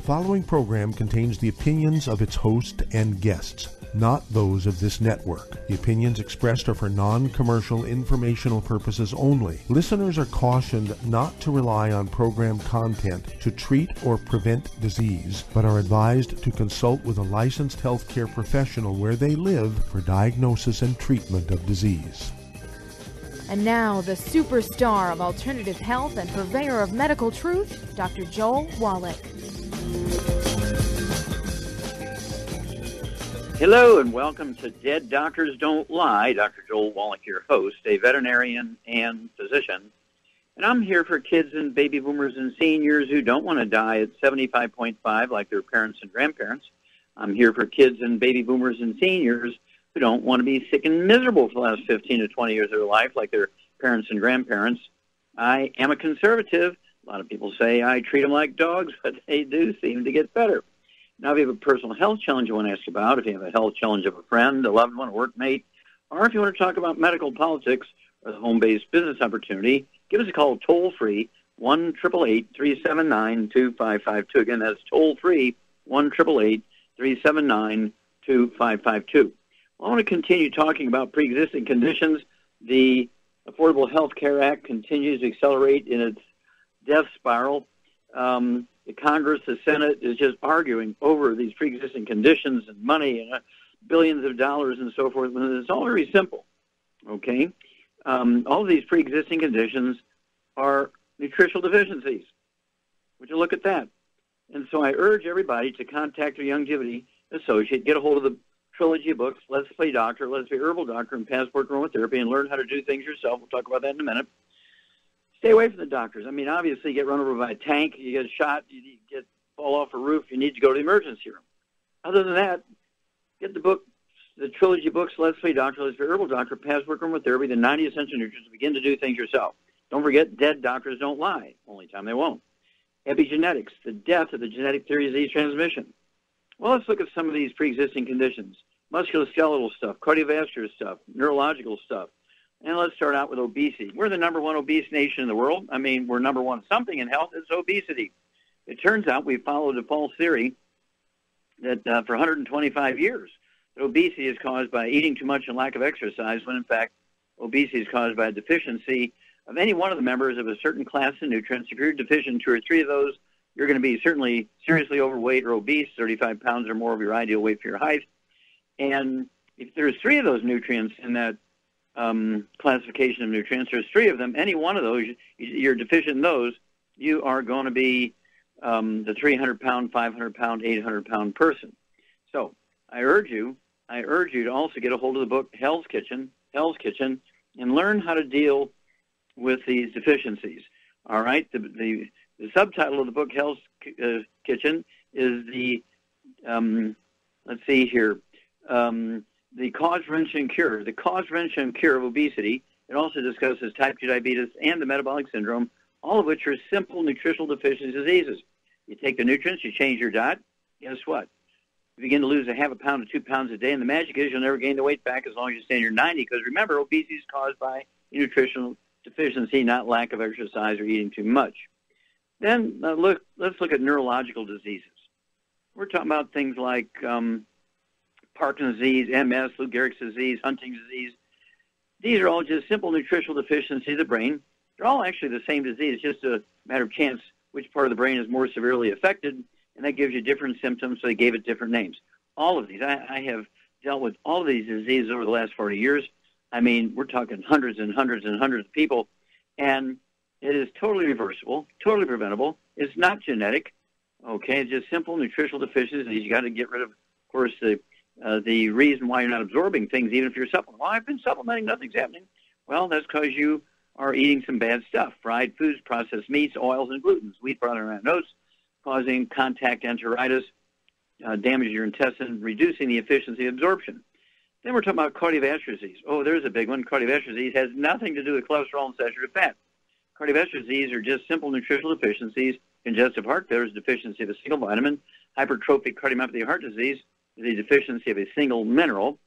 following program contains the opinions of its host and guests, not those of this network. The opinions expressed are for non-commercial informational purposes only. Listeners are cautioned not to rely on program content to treat or prevent disease, but are advised to consult with a licensed healthcare professional where they live for diagnosis and treatment of disease. And now, the superstar of alternative health and purveyor of medical truth, Dr. Joel Wallach. Hello and welcome to Dead Doctors Don't Lie. Dr. Joel Wallach, your host, a veterinarian and physician. And I'm here for kids and baby boomers and seniors who don't want to die at 75.5 like their parents and grandparents. I'm here for kids and baby boomers and seniors who don't want to be sick and miserable for the last 15 to 20 years of their life like their parents and grandparents. I am a conservative. A lot of people say I treat them like dogs, but they do seem to get better. Now, if you have a personal health challenge you want to ask about, if you have a health challenge of a friend, a loved one, a workmate, or if you want to talk about medical politics or the home-based business opportunity, give us a call toll-free, 1-888-379-2552. Again, that's toll-free, 1-888-379-2552. I want to continue talking about pre-existing conditions. The Affordable Health Care Act continues to accelerate in its death spiral. The Congress, the Senate is just arguing over these pre-existing conditions and money and billions of dollars and so forth. And it's all very simple, okay? All of these pre-existing conditions are nutritional deficiencies. Would you look at that? And so I urge everybody to contact their longevity associate, get a hold of the trilogy books, Let's Play Doctor, Let's Be Herbal Doctor, and Passport Aromatherapy, and learn how to do things yourself. We'll talk about that in a minute. Stay away from the doctors. I mean, obviously, you get run over by a tank, you get shot, you fall off a roof, you need to go to the emergency room. Other than that, get the book, the trilogy books, Let's Play Doctor, Let's Be Herbal Doctor, Passport Aromatherapy, the 90 Essential Nutrients, begin to do things yourself. Don't forget, Dead Doctors Don't Lie. Only time they won't. Epigenetics, the death of the genetic theory of disease transmission. Well, let's look at some of these pre-existing conditions. Musculoskeletal stuff, cardiovascular stuff, neurological stuff. And let's start out with obesity. We're the number one obese nation in the world. I mean, we're number one something in health. It's obesity. It turns out we followed a false theory that for 125 years, that obesity is caused by eating too much and lack of exercise, when in fact, obesity is caused by a deficiency of any one of the members of a certain class of nutrients. If you're deficient in 2 or 3 of those, you're going to be certainly seriously overweight or obese, 35 pounds or more of your ideal weight for your height. And if there's 3 of those nutrients in that classification of nutrients, there's 3 of them, any one of those, you're deficient in those, you are going to be the 300-pound, 500-pound, 800-pound person. So I urge you to also get a hold of the book Hell's Kitchen, and learn how to deal with these deficiencies. All right? The subtitle of the book Hell's Kitchen is the, let's see here, the cause, prevention, and cure. The cause, prevention, and cure of obesity. It also discusses type 2 diabetes and the metabolic syndrome, all of which are simple nutritional deficiency diseases. You take the nutrients, you change your diet, guess what? You begin to lose a half a pound to 2 pounds a day, and the magic is you'll never gain the weight back as long as you stay in your 90, because remember, obesity is caused by nutritional deficiency, not lack of exercise or eating too much. Then let's look at neurological diseases. We're talking about things like Parkinson's disease, MS, Lou Gehrig's disease, Huntington's disease. These are all just simple nutritional deficiencies of the brain. They're all actually the same disease. It's just a matter of chance which part of the brain is more severely affected, and that gives you different symptoms, so they gave it different names. All of these, I have dealt with all of these diseases over the last 40 years. I mean, we're talking hundreds and hundreds and hundreds of people, and it is totally reversible, totally preventable. It's not genetic, okay? It's just simple nutritional deficiencies. You got to get rid of course, the reason why you're not absorbing things, even if you're supplementing. Well, I've been supplementing, nothing's happening. Well, that's because you are eating some bad stuff, fried foods, processed meats, oils, and glutens, wheat, barley, and oats, causing contact enteritis, damaging your intestine, reducing the efficiency of absorption. Then we're talking about cardiovascular disease. Oh, there's a big one. Cardiovascular disease has nothing to do with cholesterol and saturated fat. Cardiovascular disease are just simple nutritional deficiencies. Congestive heart failure is a deficiency of a single vitamin. Hypertrophic cardiomyopathy heart disease is a deficiency of a single mineral.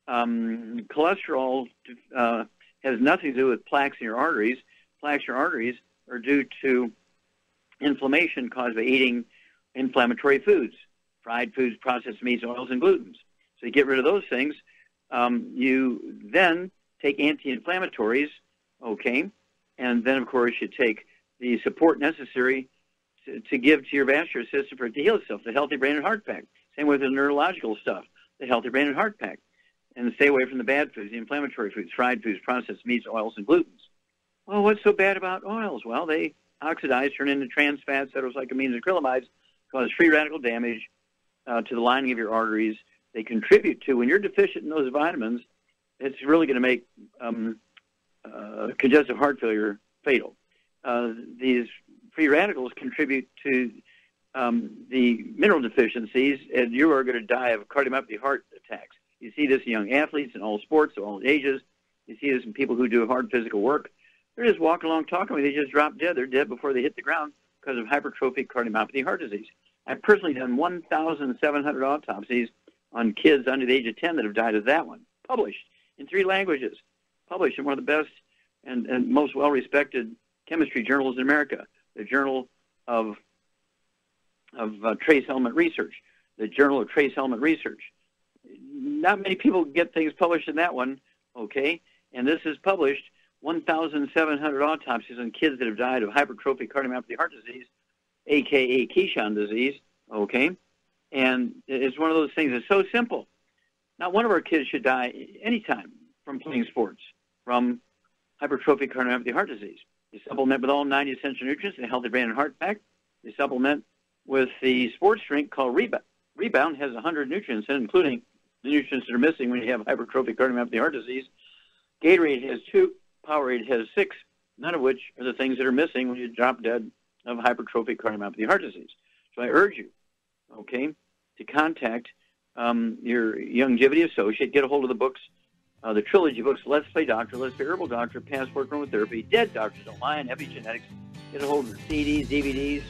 Cholesterol has nothing to do with plaques in your arteries. Plaques in your arteries are due to inflammation caused by eating inflammatory foods, fried foods, processed meats, oils, and glutens. So you get rid of those things. You then take anti-inflammatories, okay, and then, of course, you take the support necessary to give to your vascular system for it to heal itself, the healthy brain and heart pack. Same with the neurological stuff, the healthy brain and heart pack. And stay away from the bad foods, the inflammatory foods, fried foods, processed meats, oils, and glutens. Well, what's so bad about oils? Well, they oxidize, turn into trans fats, heterocyclamines, and acrylamides, cause free radical damage to the lining of your arteries. They contribute to, when you're deficient in those vitamins, it's really going to make congestive heart failure fatal. These free radicals contribute to the mineral deficiencies, and you are going to die of cardiomyopathy heart attacks. You see this in young athletes in all sports, all ages. You see this in people who do hard physical work. They're just walking along talking to me. They just drop dead. They're dead before they hit the ground because of hypertrophic cardiomyopathy heart disease. I've personally done 1,700 autopsies on kids under the age of 10 that have died of that one, published in 3 languages, published in one of the best and most well-respected chemistry journals in America, the Journal of Trace Element Research, the Journal of Trace Element Research. Not many people get things published in that one, okay? And this is published, 1,700 autopsies on kids that have died of hypertrophic cardiomyopathy heart disease, a.k.a. Keyshawn disease, okay? And it's one of those things that's so simple. Not one of our kids should die anytime from playing sports, from hypertrophic cardiomyopathy heart disease. You supplement with all 90 essential nutrients in a healthy brain and heart pack. You supplement with the sports drink called Rebound. Rebound has 100 nutrients in it, including the nutrients that are missing when you have hypertrophic cardiomyopathy heart disease. Gatorade has 2, Powerade has 6, none of which are the things that are missing when you drop dead of hypertrophic cardiomyopathy heart disease. So I urge you, okay, to contact your longevity associate, get a hold of the books, the trilogy books, Let's Play Doctor, Let's Play Herbal Doctor, Passport Aromatherapy, Dead Doctors Don't Lie, and Epigenetics. Get a hold of the CDs, DVDs,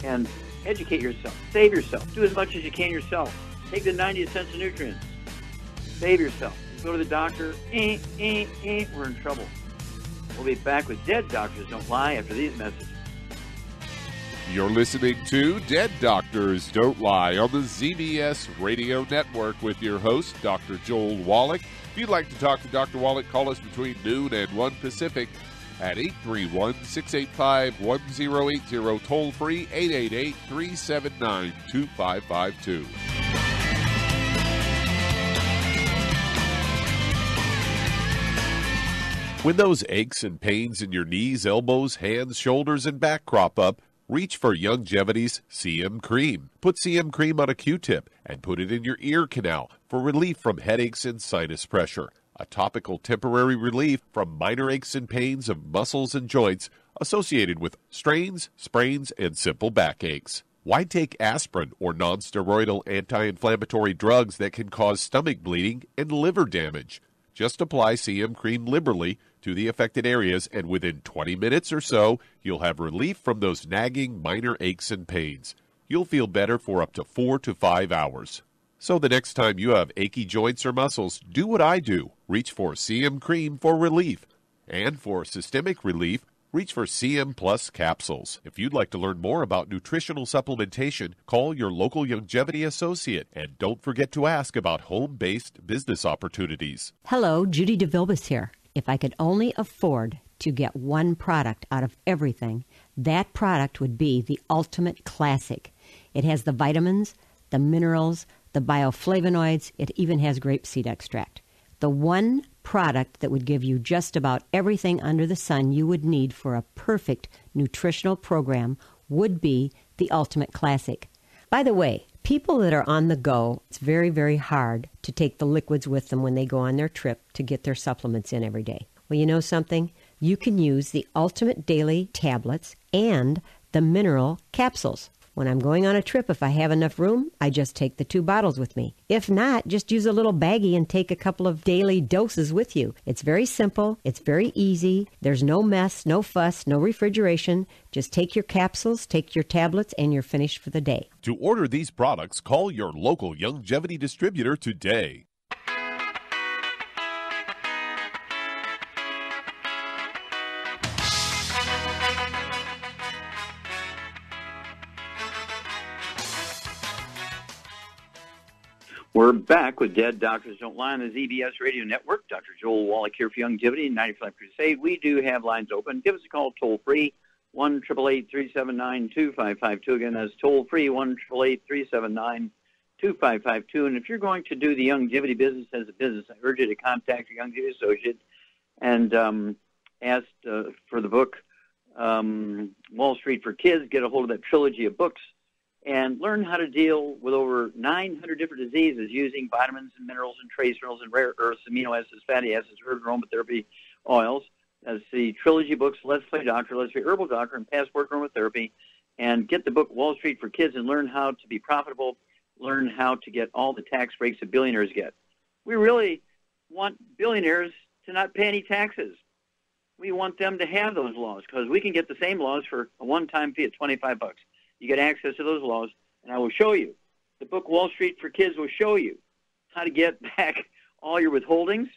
and educate yourself. Save yourself. Do as much as you can yourself. Take the 90 essential nutrients. Save yourself. You go to the doctor, we're in trouble. We'll be back with Dead Doctors Don't Lie after these messages. You're listening to Dead Doctors Don't Lie on the ZBS Radio Network with your host, Dr. Joel Wallach. If you'd like to talk to Dr. Wallach, call us between noon and 1 Pacific at 831-685-1080, toll free 888-379-2552. When those aches and pains in your knees, elbows, hands, shoulders, and back crop up, reach for Youngevity's CM Cream. Put CM Cream on a Q-tip and put it in your ear canal for relief from headaches and sinus pressure. A topical temporary relief from minor aches and pains of muscles and joints associated with strains, sprains, and simple backaches. Why take aspirin or non-steroidal anti-inflammatory drugs that can cause stomach bleeding and liver damage? Just apply CM Cream liberally to the affected areas, and within 20 minutes or so, you'll have relief from those nagging minor aches and pains. You'll feel better for up to 4 to 5 hours. So the next time you have achy joints or muscles, do what I do. Reach for CM Cream for relief. And for systemic relief, reach for CM Plus capsules. If you'd like to learn more about nutritional supplementation, call your local Youngevity associate. And don't forget to ask about home-based business opportunities. Hello, Judy DeVilbus here. If I could only afford to get one product out of everything, that product would be the Ultimate Classic. It has the vitamins, the minerals, the bioflavonoids. It even has grapeseed extract. The one product that would give you just about everything under the sun you would need for a perfect nutritional program would be the Ultimate Classic. By the way, people that are on the go, it's very, very hard to take the liquids with them when they go on their trip to get their supplements in every day. Well, you know something? You can use the Ultimate Daily Tablets and the Mineral Capsules. When I'm going on a trip, if I have enough room, I just take the 2 bottles with me. If not, just use a little baggie and take a couple of daily doses with you. It's very simple. It's very easy. There's no mess, no fuss, no refrigeration. Just take your capsules, take your tablets, and you're finished for the day. To order these products, call your local Youngevity distributor today. We're back with Dead Doctors Don't Lie on the ZBS Radio Network. Dr. Joel Wallach here for Longevity and 95 Crusade. We do have lines open. Give us a call toll-free, 1-888-379-2552. Again, that's toll-free, 1-888-379-2552. And if you're going to do the longevity business as a business, I urge you to contact your longevity associate and ask for the book Wall Street for Kids. Get a hold of that trilogy of books and learn how to deal with over 900 different diseases using vitamins and minerals and trace minerals and rare earths, amino acids, fatty acids, herb aromatherapy oils. That's the trilogy books, Let's Play Doctor, Let's Be Herbal Doctor, and Passport Aromatherapy. And get the book Wall Street for Kids and learn how to be profitable, learn how to get all the tax breaks that billionaires get. We really want billionaires to not pay any taxes. We want them to have those laws because we can get the same laws for a one-time fee of $25. You get access to those laws, and I will show you. The book Wall Street for Kids will show you how to get back all your withholdings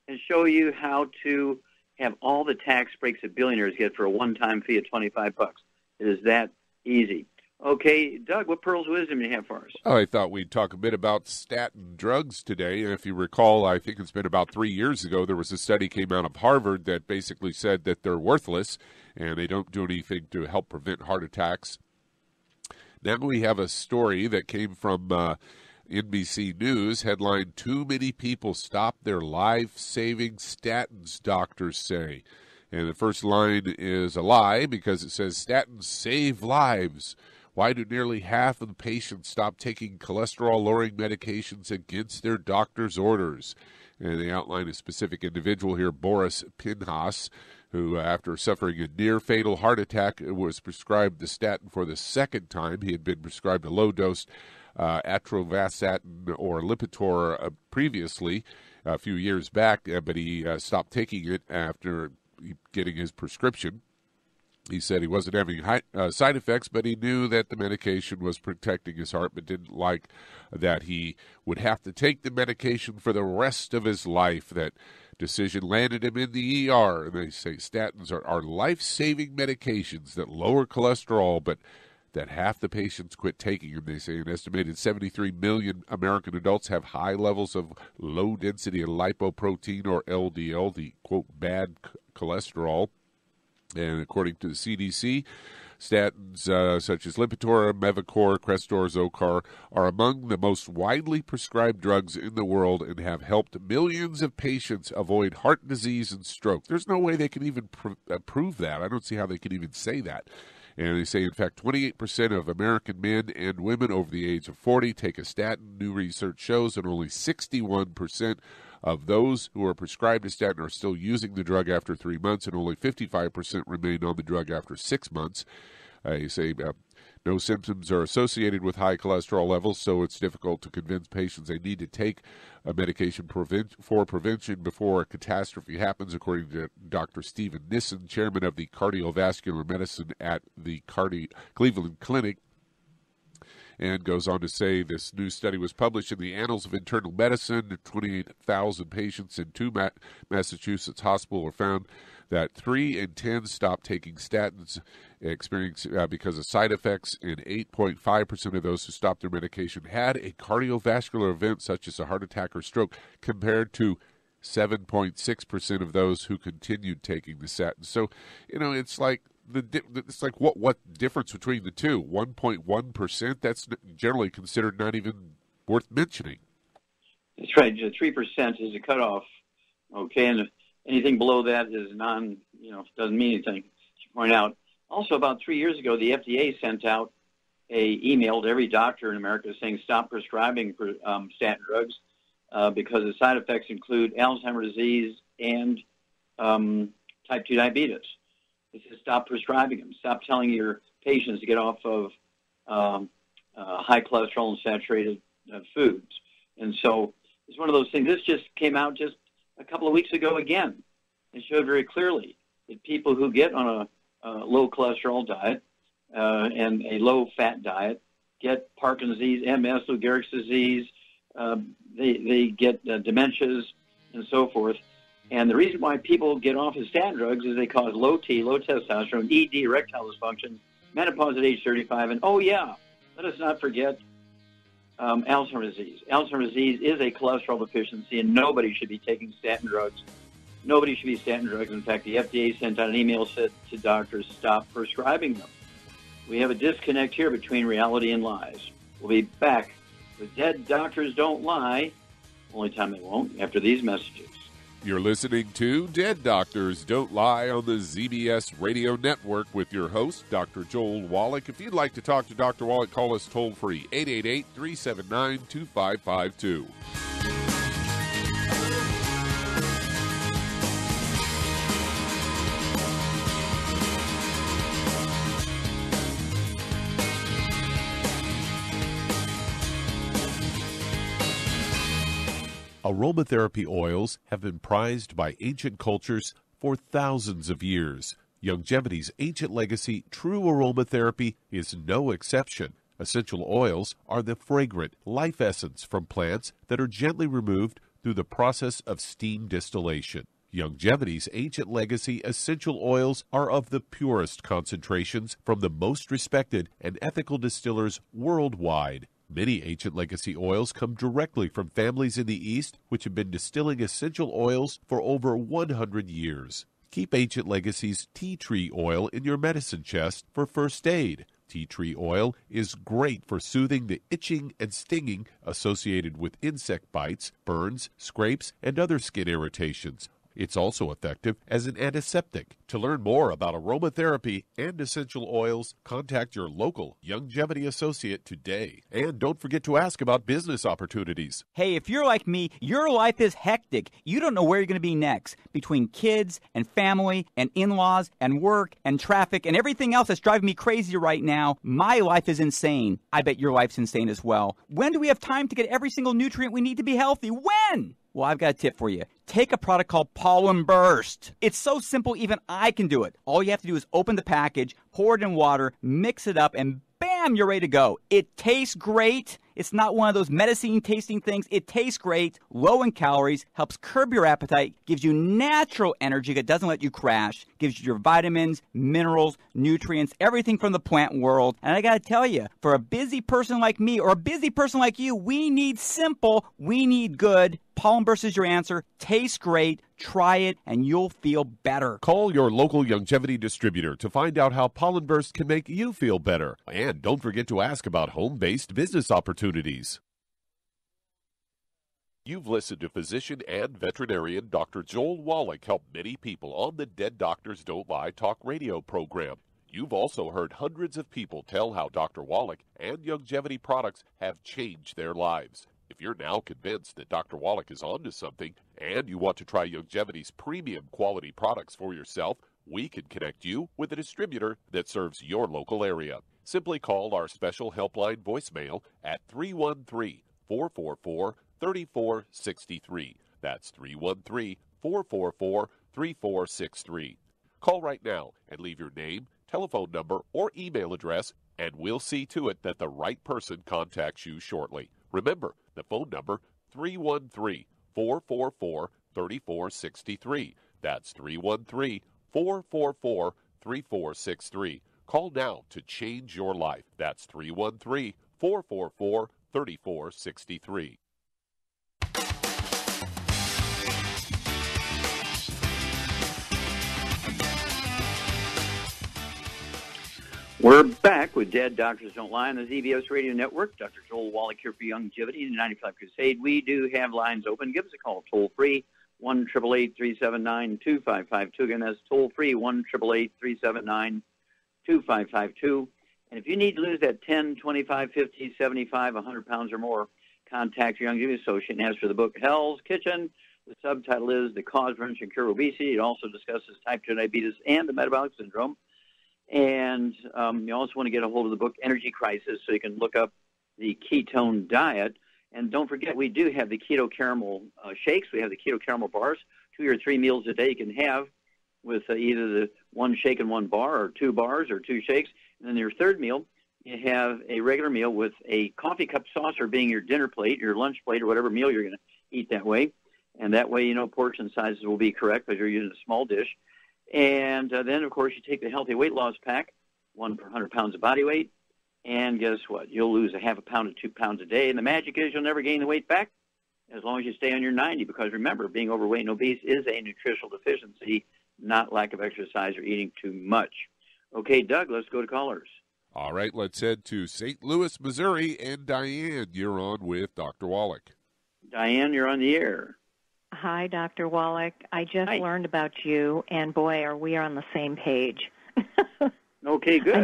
and show you how to have all the tax breaks that billionaires get for a one-time fee of $25. It is that easy. Okay, Doug, what pearls of wisdom do you have for us? I thought we'd talk a bit about statin drugs today. If you recall, I think it's been about 3 years ago, there was a study came out of Harvard that basically said that they're worthless and they don't do anything to help prevent heart attacks. Now we have a story that came from NBC News, headline, "Too many people stop their life-saving statins, doctors say." And the first line is a lie because it says statins save lives. Why do nearly half of the patients stop taking cholesterol-lowering medications against their doctor's orders? And they outline a specific individual here, Boris Pinhas, who, after suffering a near-fatal heart attack, was prescribed the statin for the second time. He had been prescribed a low-dose atorvastatin or Lipitor previously, a few years back, but he stopped taking it after getting his prescription. He said he wasn't having side effects, but he knew that the medication was protecting his heart, but didn't like that he would have to take the medication for the rest of his life. That decision landed him in the ER. And they say statins are life-saving medications that lower cholesterol, but that half the patients quit taking them. They say an estimated 73 million American adults have high levels of low-density lipoprotein, or LDL, the, quote, bad cholesterol. And according to the CDC, statins such as Lipitor, Mevacor, Crestor, Zocor are among the most widely prescribed drugs in the world and have helped millions of patients avoid heart disease and stroke. There's no way they can even prove that. I don't see how they can even say that. And they say, in fact, 28% of American men and women over the age of 40 take a statin. New research shows, and only 61% of those who are prescribed a statin are still using the drug after 3 months, and only 55% remain on the drug after 6 months. You say no symptoms are associated with high cholesterol levels, so it's difficult to convince patients they need to take a medication for prevention before a catastrophe happens, according to Dr. Stephen Nissen, chairman of the cardiovascular medicine at the Cleveland Clinic. And goes on to say this new study was published in the Annals of Internal Medicine. 28,000 patients in two Massachusetts hospitals were found that 3 in 10 stopped taking statins because of side effects, and 8.5% of those who stopped their medication had a cardiovascular event such as a heart attack or stroke, compared to 7.6% of those who continued taking the statins. So, it's like what difference between the two? 1.1%. That's generally considered not even worth mentioning. That's right. 3% is a cutoff. Okay, and anything below that is doesn't mean anything. As you point out. Also, about 3 years ago, the FDA sent out an email to every doctor in America saying stop prescribing statin drugs because the side effects include Alzheimer's disease and type 2 diabetes. It says stop prescribing them. Stop telling your patients to get off of high cholesterol and saturated foods. And so it's one of those things. This just came out just a couple of weeks ago again. It showed very clearly that people who get on a low cholesterol diet and a low-fat diet get Parkinson's disease, MS, Lou Gehrig's disease. They get dementias and so forth. And the reason why people get off of statin drugs is they cause low T, low testosterone, ED, erectile dysfunction, menopause at age 35, and let us not forget Alzheimer's disease. Alzheimer's disease is a cholesterol deficiency, and nobody should be taking statin drugs. Nobody should be statin drugs. In fact, the FDA sent out an email said to doctors, stop prescribing them. We have a disconnect here between reality and lies. We'll be back with Dead Doctors Don't Lie. Only time they won't, after these messages. You're listening to Dead Doctors Don't Lie on the ZBS Radio Network with your host, Dr. Joel Wallach. If you'd like to talk to Dr. Wallach, call us toll-free, 888-379-2552. Aromatherapy oils have been prized by ancient cultures for thousands of years. Longevity's ancient legacy, true aromatherapy, is no exception. Essential oils are the fragrant life essence from plants that are gently removed through the process of steam distillation. Longevity's ancient legacy essential oils are of the purest concentrations from the most respected and ethical distillers worldwide. Many ancient legacy oils come directly from families in the East which have been distilling essential oils for over 100 years. Keep Ancient Legacy's tea tree oil in your medicine chest for first aid. Tea tree oil is great for soothing the itching and stinging associated with insect bites, burns, scrapes, and other skin irritations. It's also effective as an antiseptic. To learn more about aromatherapy and essential oils, contact your local Longevity associate today. And don't forget to ask about business opportunities. Hey, if you're like me, your life is hectic. You don't know where you're going to be next. Between kids and family and in-laws and work and traffic and everything else that's driving me crazy right now, my life is insane. I bet your life's insane as well. When do we have time to get every single nutrient we need to be healthy? When? Well, I've got a tip for you. Take a product called Pollen Burst. It's so simple, even I can do it. All you have to do is open the package, pour it in water, mix it up, and bam, you're ready to go. It tastes great. It's not one of those medicine-tasting things. It tastes great, low in calories, helps curb your appetite, gives you natural energy that doesn't let you crash, gives you your vitamins, minerals, nutrients, everything from the plant world. And I got to tell you, for a busy person like me or a busy person like you, we need simple, we need good. Pollen Burst is your answer. Tastes great. Try it, and you'll feel better. Call your local Longevity distributor to find out how Pollen Burst can make you feel better. And don't forget to ask about home-based business opportunities. You've listened to physician and veterinarian Dr. Joel Wallach help many people on the Dead Doctors Don't Lie talk radio program. You've also heard hundreds of people tell how Dr. Wallach and Longevity products have changed their lives. If you're now convinced that Dr. Wallach is onto something and you want to try Longevity's premium quality products for yourself, we can connect you with a distributor that serves your local area. Simply call our special helpline voicemail at 313-444-3463. That's 313-444-3463. Call right now and leave your name, telephone number, or email address, and we'll see to it that the right person contacts you shortly. Remember, the phone number, 313-444-3463. That's 313-444-3463. Call now to change your life. That's 313-444-3463. We're back with Dead Doctors Don't Lie on the ZBS Radio Network. Dr. Joel Wallach here for Longevity and the 95 Crusade. We do have lines open. Give us a call toll-free, 1-888-379-2552. Again, that's toll-free, 1-888-379-2552. And if you need to lose that 10, 25, 50, 75, 100 pounds or more, contact your Longevity associate and ask for the book Hell's Kitchen. The subtitle is The Cause, Prevention, and Cure of Obesity. It also discusses type 2 diabetes and the metabolic syndrome. And you also want to get a hold of the book Energy Crisis so you can look up the ketone diet. And don't forget, we do have the keto caramel shakes. We have the keto caramel bars, 2 or 3 meals a day you can have with either the 1 shake and 1 bar or 2 bars or 2 shakes. And then your third meal, you have a regular meal with a coffee cup saucer being your dinner plate, your lunch plate, or whatever meal you're going to eat that way. And that way, you know, portion sizes will be correct because you're using a small dish. And then, of course, you take the Healthy Weight Loss Pack, 1 per 100 pounds of body weight, And guess what? You'll lose a half a pound to 2 pounds a day. And the magic is you'll never gain the weight back as long as you stay on your 90. Because remember, being overweight and obese is a nutritional deficiency, not lack of exercise or eating too much. Okay, Doug, let's go to callers. All right, let's head to St. Louis, Missouri. And Diane, you're on with Dr. Wallach. Diane, you're on the air. Hi, Dr. Wallach. I just learned about you, and boy, are we on the same page. Okay, good.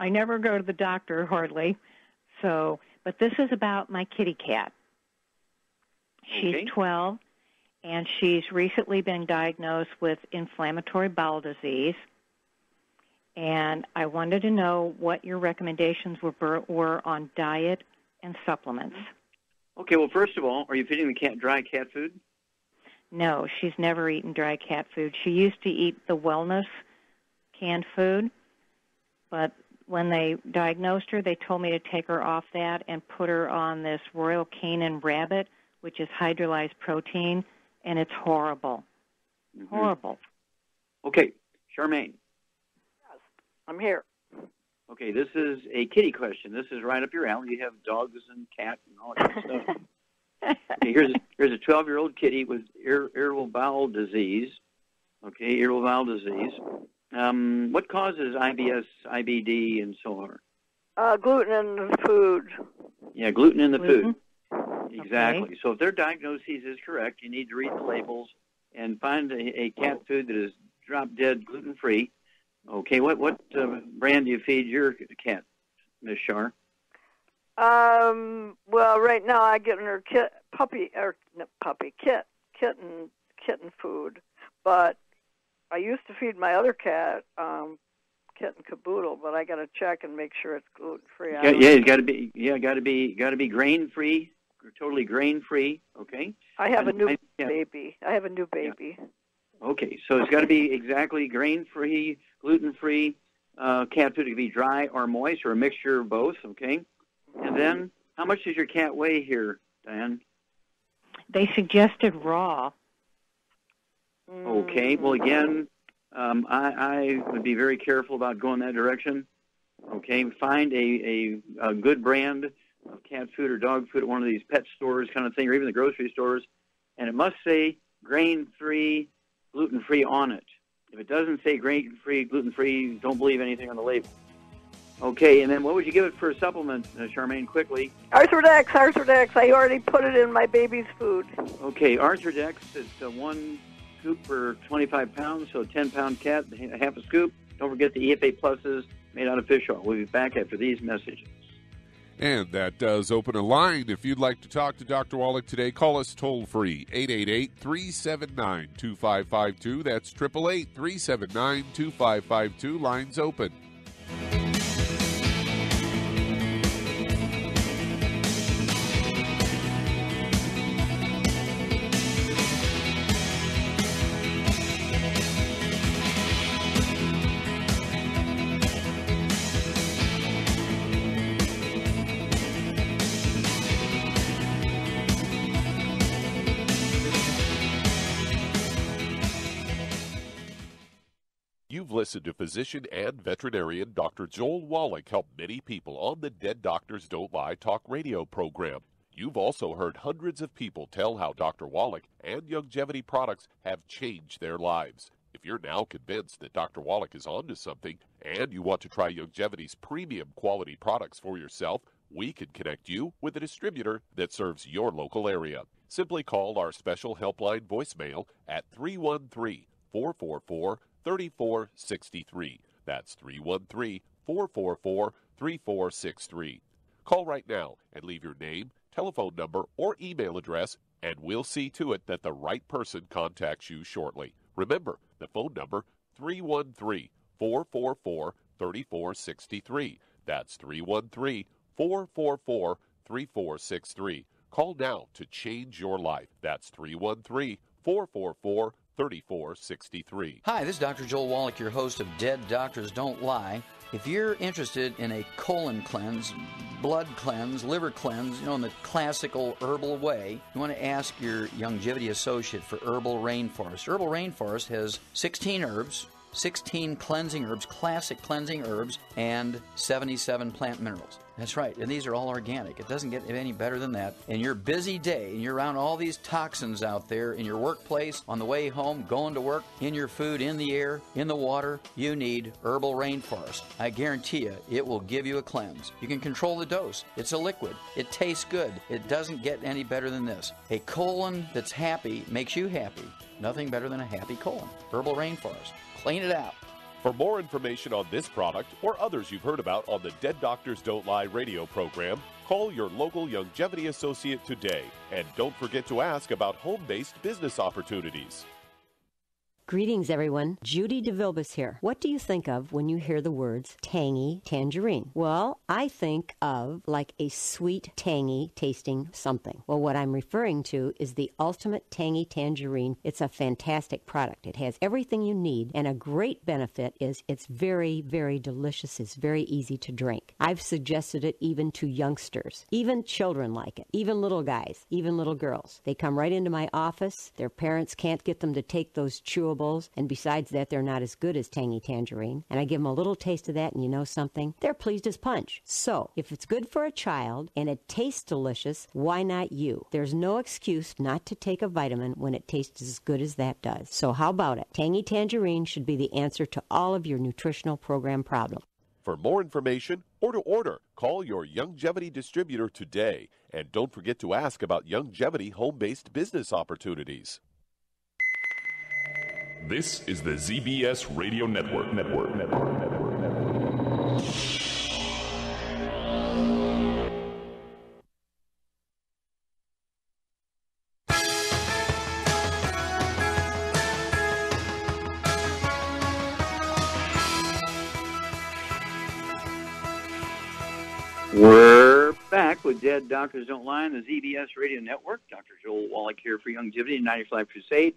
I never go to the doctor hardly. So, but this is about my kitty cat. She's 12, and she's recently been diagnosed with inflammatory bowel disease. And I wanted to know what your recommendations were on diet and supplements. Okay, well, first of all, are you feeding the cat dry cat food? No, she's never eaten dry cat food. She used to eat the Wellness canned food, but when they diagnosed her, they told me to take her off that and put her on this Royal Canin Rabbit, which is hydrolyzed protein, and it's horrible. Mm-hmm. Horrible. Okay, Charmaine. Yes, I'm here. Okay, this is a kitty question. This is right up your alley. You have dogs and cats and all that kind of stuff. Okay, here's a 12-year-old kitty with irritable bowel disease. Okay, irritable bowel disease. What causes IBS, IBD, and so on? Gluten in the food. Yeah, gluten in the food. Exactly. Okay. So if their diagnosis is correct, you need to read the labels and find a cat food that is drop-dead gluten-free. Okay, what brand do you feed your cat, Miss Shar? Well, right now I get her kitten food, but I used to feed my other cat kitten caboodle, but I got to check and make sure it's gluten free. It's got to be grain free, totally grain free. Okay. I have a new baby. Yeah. Okay, so it's got to be exactly grain free, gluten free. Cat food. It can be dry or moist or a mixture of both. Okay. And then, how much does your cat weigh here, Diane? They suggested raw. Okay. Well, again, I would be very careful about going that direction. Okay. Find a good brand of cat food or dog food at one of these pet stores kind of thing, or even the grocery stores, and it must say grain-free, gluten-free on it. If it doesn't say grain-free, gluten-free, don't believe anything on the label. Okay, and then what would you give it for a supplement, Charmaine, quickly? Arthrodex. I already put it in my baby's food. Okay, Arthrodex is 1 scoop per 25 pounds, so a 10-pound cat, half a scoop. Don't forget the EFA Pluses made out of fish oil. We'll be back after these messages. And that does open a line. If you'd like to talk to Dr. Wallach today, call us toll-free, 888-379-2552. That's 888-379-2552. Lines open. You've listened to physician and veterinarian Dr. Joel Wallach help many people on the Dead Doctors Don't Lie talk radio program. You've also heard hundreds of people tell how Dr. Wallach and Youngevity products have changed their lives. If you're now convinced that Dr. Wallach is onto something and you want to try Youngevity's premium quality products for yourself, we can connect you with a distributor that serves your local area. Simply call our special helpline voicemail at 313-444-3463. That's 313-444-3463. Call right now and leave your name, telephone number, or email address, and we'll see to it that the right person contacts you shortly. Remember, the phone number, 313-444-3463. That's 313-444-3463. Call now to change your life. That's 313-444-3463. Hi, this is Dr. Joel Wallach, your host of Dead Doctors Don't Lie. If you're interested in a colon cleanse, blood cleanse, liver cleanse, in the classical herbal way, you want to ask your Youngevity associate for Herbal Rainforest. Herbal Rainforest has 16 herbs, 16 cleansing herbs, classic cleansing herbs, and 77 plant minerals. That's right, and these are all organic. It doesn't get any better than that. In your busy day, and you're around all these toxins out there in your workplace, on the way home, going to work, in your food, in the air, in the water, you need Herbal Rainforest. I guarantee you, it will give you a cleanse. You can control the dose. It's a liquid. It tastes good. It doesn't get any better than this. A colon that's happy makes you happy. Nothing better than a happy colon. Herbal Rainforest. Clean it out. For more information on this product or others you've heard about on the Dead Doctors Don't Lie radio program, call your local longevity associate today. And don't forget to ask about home-based business opportunities. Greetings, everyone. Judy DeVilbus here. What do you think of when you hear the words tangy tangerine? Well, I think of like a sweet, tangy tasting something. Well, what I'm referring to is the Ultimate Tangy Tangerine. It's a fantastic product. It has everything you need, and a great benefit is it's very, very delicious. It's very easy to drink. I've suggested it even to youngsters. Even children like it. Even little guys. Even little girls. They come right into my office. Their parents can't get them to take those chewables, and besides that, they're not as good as Tangy Tangerine. And I give them a little taste of that, and you know something? They're pleased as punch. So, if it's good for a child and it tastes delicious, why not you? There's no excuse not to take a vitamin when it tastes as good as that does. So how about it? Tangy Tangerine should be the answer to all of your nutritional program problems. For more information or to order, call your Youngevity distributor today. And don't forget to ask about Youngevity home-based business opportunities. This is the ZBS Radio Network. We're back with Dead Doctors Don't Lie on the ZBS Radio Network. Dr. Joel Wallach here for Youngevity and 95 Crusade.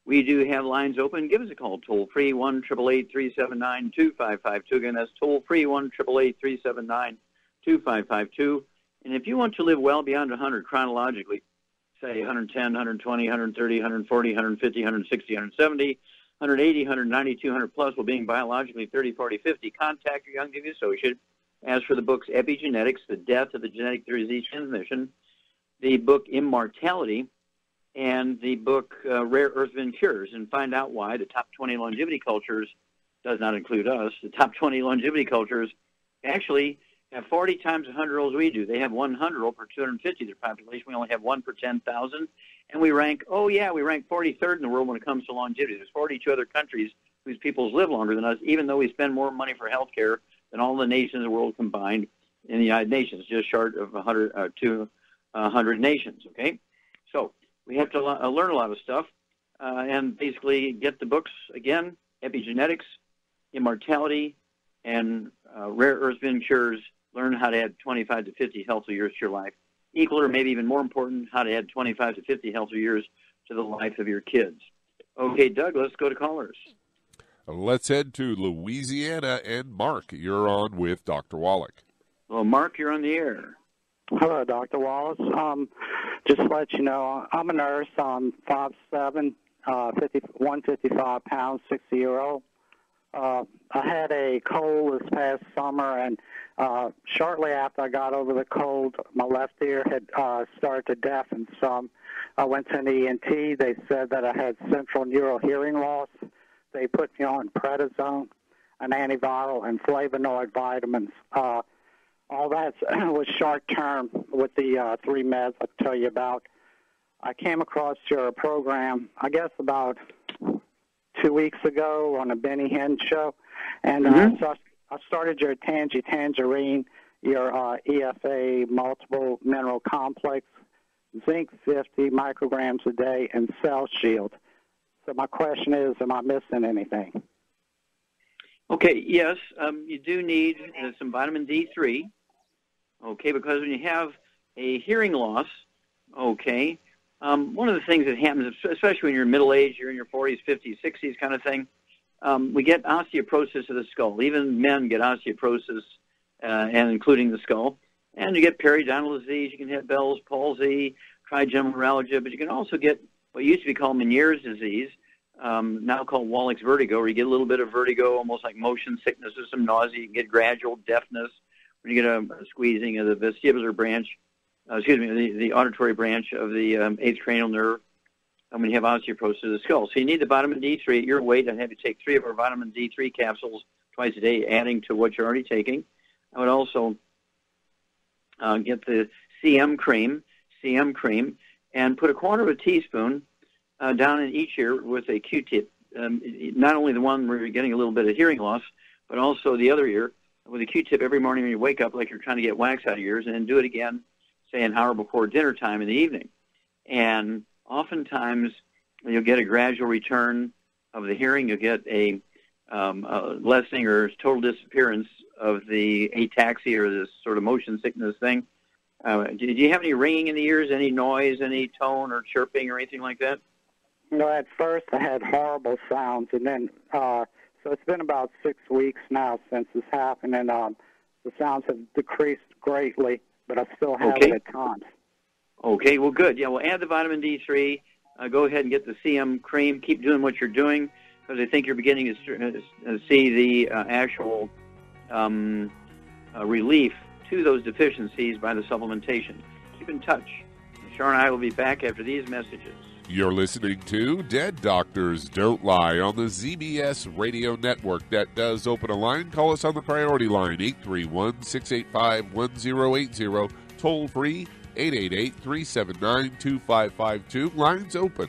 We do have lines open. Give us a call, toll-free, 1-888-379-2552. Again, that's toll-free, 1-888-379-2552. And if you want to live well beyond 100 chronologically, say 110, 120, 130, 140, 150, 160, 170, 180, 190, 200 plus, while being biologically 30, 40, 50, contact your Youngevity associate. As for the books Epigenetics, The Death of the Genetic Disease Transmission, the book Immortality, and the book Rare Earth Cures, and find out why the top 20 longevity cultures, does not include us, the top 20 longevity cultures actually have 40 times 100-year-olds we do. They have 100-year-old per 250 of their population. We only have 1 per 10,000. And we rank 43rd in the world when it comes to longevity. There's 42 other countries whose peoples live longer than us, even though we spend more money for health care than all the nations of the world combined in the United Nations, just short of 200 nations, okay? So we have to learn a lot of stuff and basically get the books, again, Epigenetics, Immortality, and Rare Earth Cures. Learn how to add 25 to 50 healthy years to your life. Equal or maybe even more important, how to add 25 to 50 healthy years to the life of your kids. Okay, Doug, let's go to callers. Let's head to Louisiana, and Mark, you're on with Dr. Wallach. Well, Mark, you're on the air. Hello, Dr. Wallace. Just to let you know, I'm a nurse. I'm 5'7", 155 pounds, 60-year-old. I had a cold this past summer, and shortly after I got over the cold, my left ear had started to deafen some. I went to an ENT. They said that I had central neural hearing loss. They put me on prednisone, an antiviral, and flavonoid vitamins. All that was short-term with the 3 meds I'll tell you about. I came across your program, I guess, about 2 weeks ago on a Benny Hinn show, and so I started your Tangerine, your EFA multiple mineral complex, zinc 50 micrograms a day, and Cell Shield. So my question is, am I missing anything? Okay, yes, you do need some vitamin D3, okay, because when you have a hearing loss, okay, one of the things that happens, especially when you're middle-aged, you're in your 40s, 50s, 60s kind of thing, we get osteoporosis of the skull. Even men get osteoporosis, and including the skull. And you get periodontal disease, you can have Bell's palsy, trigeminal neuralgia, but you can also get what used to be called Meniere's disease, now called Wallach's vertigo, where you get a little bit of vertigo, almost like motion sickness or some nausea. You can get gradual deafness when you get a squeezing of the vestibular branch, the auditory branch of the 8th cranial nerve, when you have osteoporosis of the skull. So you need the vitamin D3 at your weight. I'd have you take 3 of our vitamin D3 capsules twice a day, adding to what you're already taking. I would also get the CM cream, and put a quarter of a teaspoon down in each ear with a Q-tip. Not only the one where you're getting a little bit of hearing loss, but also the other ear with a Q-tip every morning when you wake up, like you're trying to get wax out of your ears, and then do it again, say, an hour before dinner time in the evening. And oftentimes, you'll get a gradual return of the hearing. You'll get a lessening or total disappearance of the ataxia or this sort of motion sickness thing. Do you have any ringing in the ears, any noise, any tone or chirping or anything like that? No, at first I had horrible sounds, and then so it's been about 6 weeks now since this happened, and the sounds have decreased greatly, but I still have it at times. Okay, well, good. Yeah, well, add the vitamin D3. Go ahead and get the CM cream. Keep doing what you're doing, because I think you're beginning to see the actual relief to those deficiencies by the supplementation. Keep in touch. Sharon and I will be back after these messages. You're listening to Dead Doctors Don't Lie on the ZBS Radio Network. That does open a line. Call us on the priority line, 831-685-1080. Toll free, 888-379-2552. Lines open.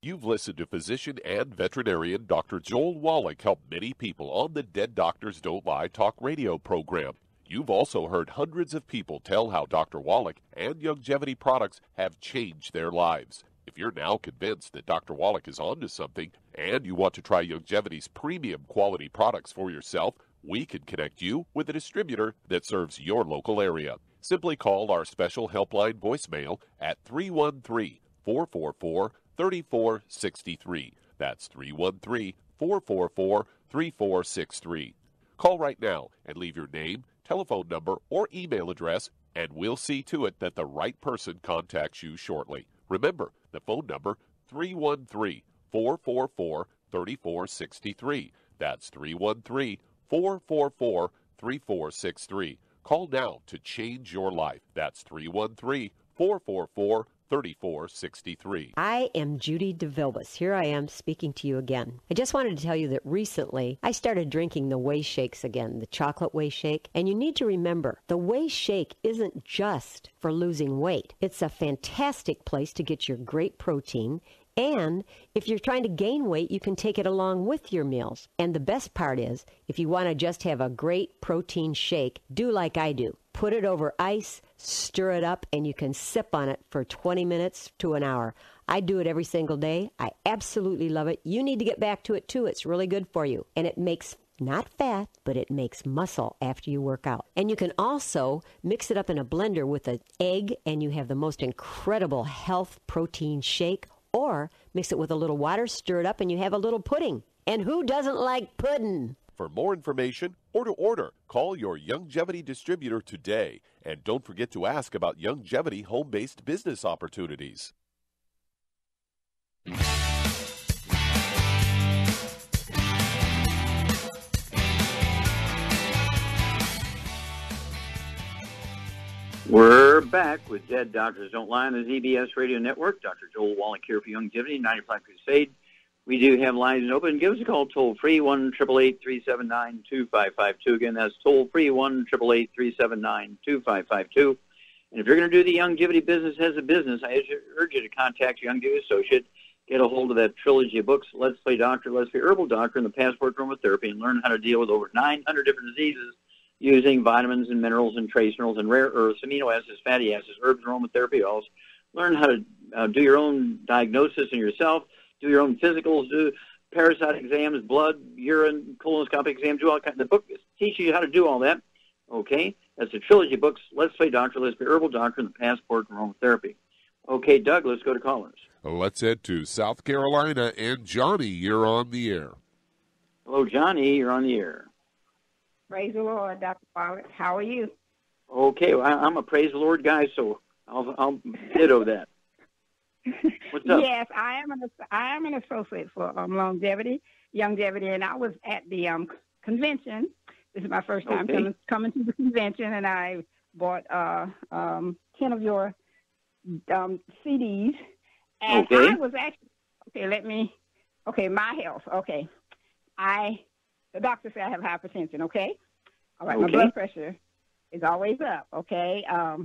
You've listened to physician and veterinarian Dr. Joel Wallach help many people on the Dead Doctors Don't Lie talk radio program. You've also heard hundreds of people tell how Dr. Wallach and Youngevity products have changed their lives. If you're now convinced that Dr. Wallach is onto something and you want to try Youngevity's premium quality products for yourself, we can connect you with a distributor that serves your local area. Simply call our special helpline voicemail at 313-444-3463. That's 313-444-3463. Call right now and leave your name, telephone number, or email address, and we'll see to it that the right person contacts you shortly. Remember, the phone number, 313-444-3463. That's 313-444-3463. Call now to change your life. That's 313-444-3463. I am Judy DeVilbus. Here I am speaking to you again. I just wanted to tell you that recently I started drinking the Whey Shakes again, the chocolate Whey Shake. And you need to remember, the Whey Shake isn't just for losing weight. It's a fantastic place to get your great protein. And if you're trying to gain weight, you can take it along with your meals. And the best part is, if you want to just have a great protein shake, do like I do. Put it over ice, stir it up, and you can sip on it for 20 minutes to an hour. I do it every single day. I absolutely love it. You need to get back to it, too. It's really good for you. And it makes not fat, but it makes muscle after you work out. And you can also mix it up in a blender with an egg, and you have the most incredible health protein shake. Or mix it with a little water, stir it up, and you have a little pudding. And who doesn't like pudding? For more information or to order, call your Youngevity distributor today. And don't forget to ask about Youngevity home-based business opportunities. We're back with Dead Doctors Don't Lie on the ZBS Radio Network. Dr. Joel Wallach here for Youngevity, 95 Crusade. We do have lines open. Give us a call toll-free, 1-888-379-2552. Again, that's toll-free, 1-888-379-2552. And if you're going to do the Youngevity business as a business, I urge you to contact your Youngevity associate. Get a hold of that trilogy of books, Let's Play Doctor, Let's Play Herbal Doctor, and the Passport to Aromatherapy, and learn how to deal with over 900 different diseases using vitamins and minerals and trace minerals and rare earths, amino acids, fatty acids, herbs, and aromatherapy oils. Learn how to do your own diagnosis in yourself, do your own physicals, do parasite exams, blood, urine, colonoscopic exams, do all kinds. The book teaches you how to do all that. Okay, that's the trilogy of books, Let's Play Doctor, Let's Play Herbal Doctor, and the Passport to Aromatherapy. Okay, Doug, let's go to callers. Let's head to South Carolina, and Johnny, you're on the air. Hello, Johnny. You're on the air. Praise the Lord, Dr. Wallach. How are you? Okay, well, I'm a praise the Lord guy, so I'll ditto that. What's up? Yes, I am an associate for longevity, and I was at the convention. This is my first time coming to the convention, and I bought 10 of your CDs. And I was actually my health. Okay, the doctor said I have hypertension. Okay, all right, my blood pressure is always up. Okay, I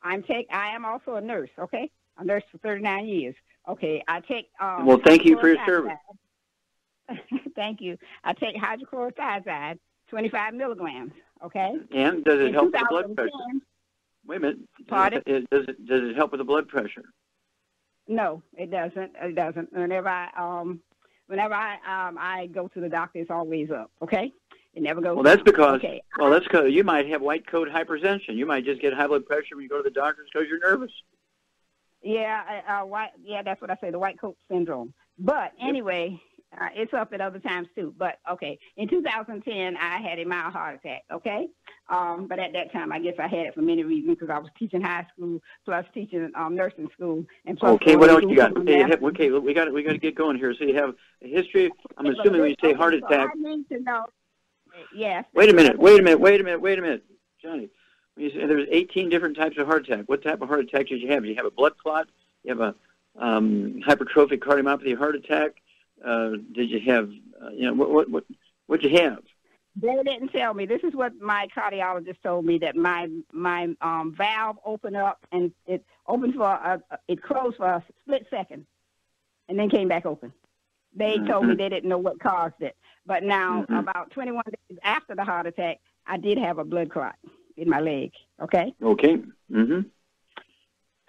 am also a nurse. Okay. I nursed for 39 years. Okay, I take... well, thank you for your service. Thank you. I take hydrochlorothiazide, 25 milligrams, okay? And does it help with the blood pressure? Wait a minute. Pardon? Does it help with the blood pressure? No, it doesn't. It doesn't. Whenever I go to the doctor, it's always up, okay? It never goes Well, that's down. because you might have white coat hypertension. You might just get high blood pressure when you go to the doctor because you're nervous. Yeah, that's what I say, the white coat syndrome. But anyway, it's up at other times too. But, okay, in 2010, I had a mild heart attack, okay? But at that time, I guess I had it for many reasons because I was teaching high school plus teaching nursing school. And plus what else you got? Okay, we got to get going here. So you have a history. I'm assuming when you say heart attack. So I need to know. Yes. Wait a minute, Johnny. There's 18 different types of heart attack. What type of heart attack did you have? Did you have a blood clot? You have a hypertrophic cardiomyopathy heart attack? Did you have, what'd you have? They didn't tell me. This is what my cardiologist told me, that my valve opened up and it opened it closed for a split second and then came back open. They told me they didn't know what caused it. But now, about 21 days after the heart attack, I did have a blood clot in my leg, okay? Okay.